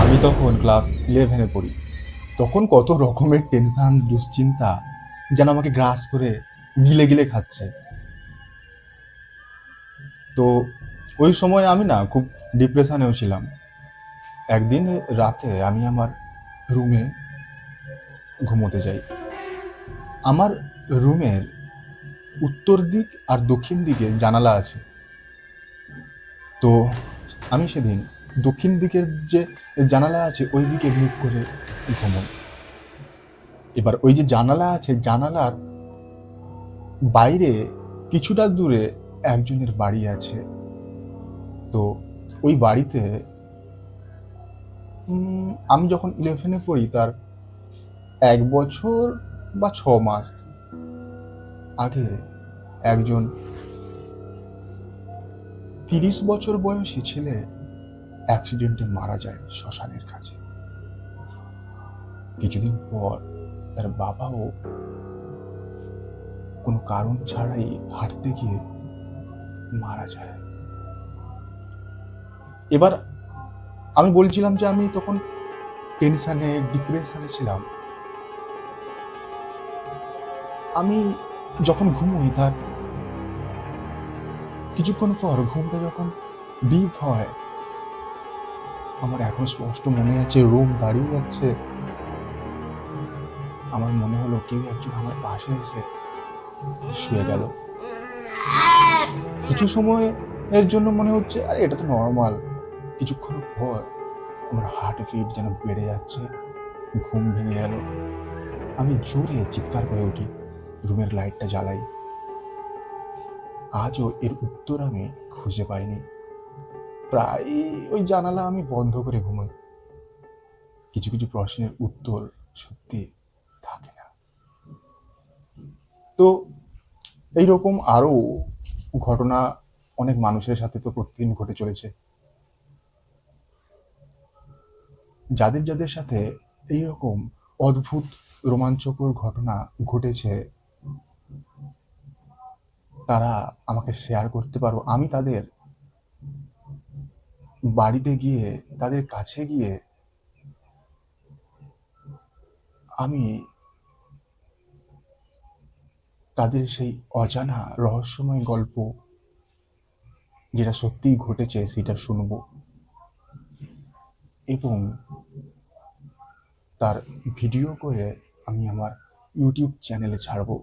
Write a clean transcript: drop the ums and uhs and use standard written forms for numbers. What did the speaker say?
আমি তখন ক্লাস 11-এ পড়ি। তখন কত রকমের টেনশন, দুশ্চিন্তা যেন আমাকে গ্রাস করে গিলে খাচ্ছে। তো ওই সময় আমি না খুব ডিপ্রেশনেও ছিলাম। একদিন রাতে আমি আমার রুমে ঘুমোতে যাই। আমার রুমের উত্তর দিক আর দক্ষিণ দিকে জানালা আছে। তো আমি সেদিন দক্ষিণ দিকের যে জানালা আছে ওই দিকে মুখ করে ঘুমোই। এবার ওই যে জানালা আছে, জানালার বাইরে কিছুটা দূরে একজনের বাড়ি আছে। তো ওই বাড়িতে আমি যখন 11-এ পড়ি তার 1 বছর বা 6 মাস আগে একজন 30 বছর বয়সী ছেলে অ্যাক্সিডেন্টে মারা যায় শ্মশানের কাছে। কিছুদিন পর তার বাবাও কোনো কারণ ছাড়াই হাঁটতে গিয়ে মারা যায়। এবার আমি বলছিলাম যে আমি তখন টেনশনে, ডিপ্রেশনে ছিলাম। আমি যখন ঘুমোই তার কিছুক্ষণ পর ঘুমটা যখন ডিপ হয়, আমার এখন স্পষ্ট মনে আছে রুম দাঁড়িয়ে যাচ্ছে। আমার মনে হলো কেউ একজন আমার পাশে এসে শুয়ে গেল। কিছু সময় এর জন্য মনে হচ্ছে আরে এটা তো নর্মাল। কিছুক্ষণ পর আমার হার্ট বিট যেন বেড়ে যাচ্ছে। ঘুম ভেঙে গেল। আমি জোরে চিৎকার করে উঠি, রুমের লাইটটা জ্বালাই। আজও এর উত্তর আমি খুঁজে পাইনি। প্রায় ওই জানালা আমি বন্ধ করে ঘুমাই। কিছু কিছু প্রশ্নের উত্তর সত্যি থাকে না। তো এইরকম আরো ঘটনা অনেক মানুষের সাথে তো প্রতিদিন ঘটে চলেছে। যাদের যাদের সাথে এইরকম অদ্ভুত রোমাঞ্চকর ঘটনা ঘটেছে তারা আমাকে শেয়ার করতে পারো। আমি তাদের বাড়িতে গিয়ে, তাদের কাছে গিয়ে আমি তাদের সেই অজানা রহস্যময় গল্প যেটা সত্যিই ঘটেছে সেটা শুনবো এবং তার ভিডিও করে আমি আমার ইউটিউব চ্যানেলে ছাড়বো।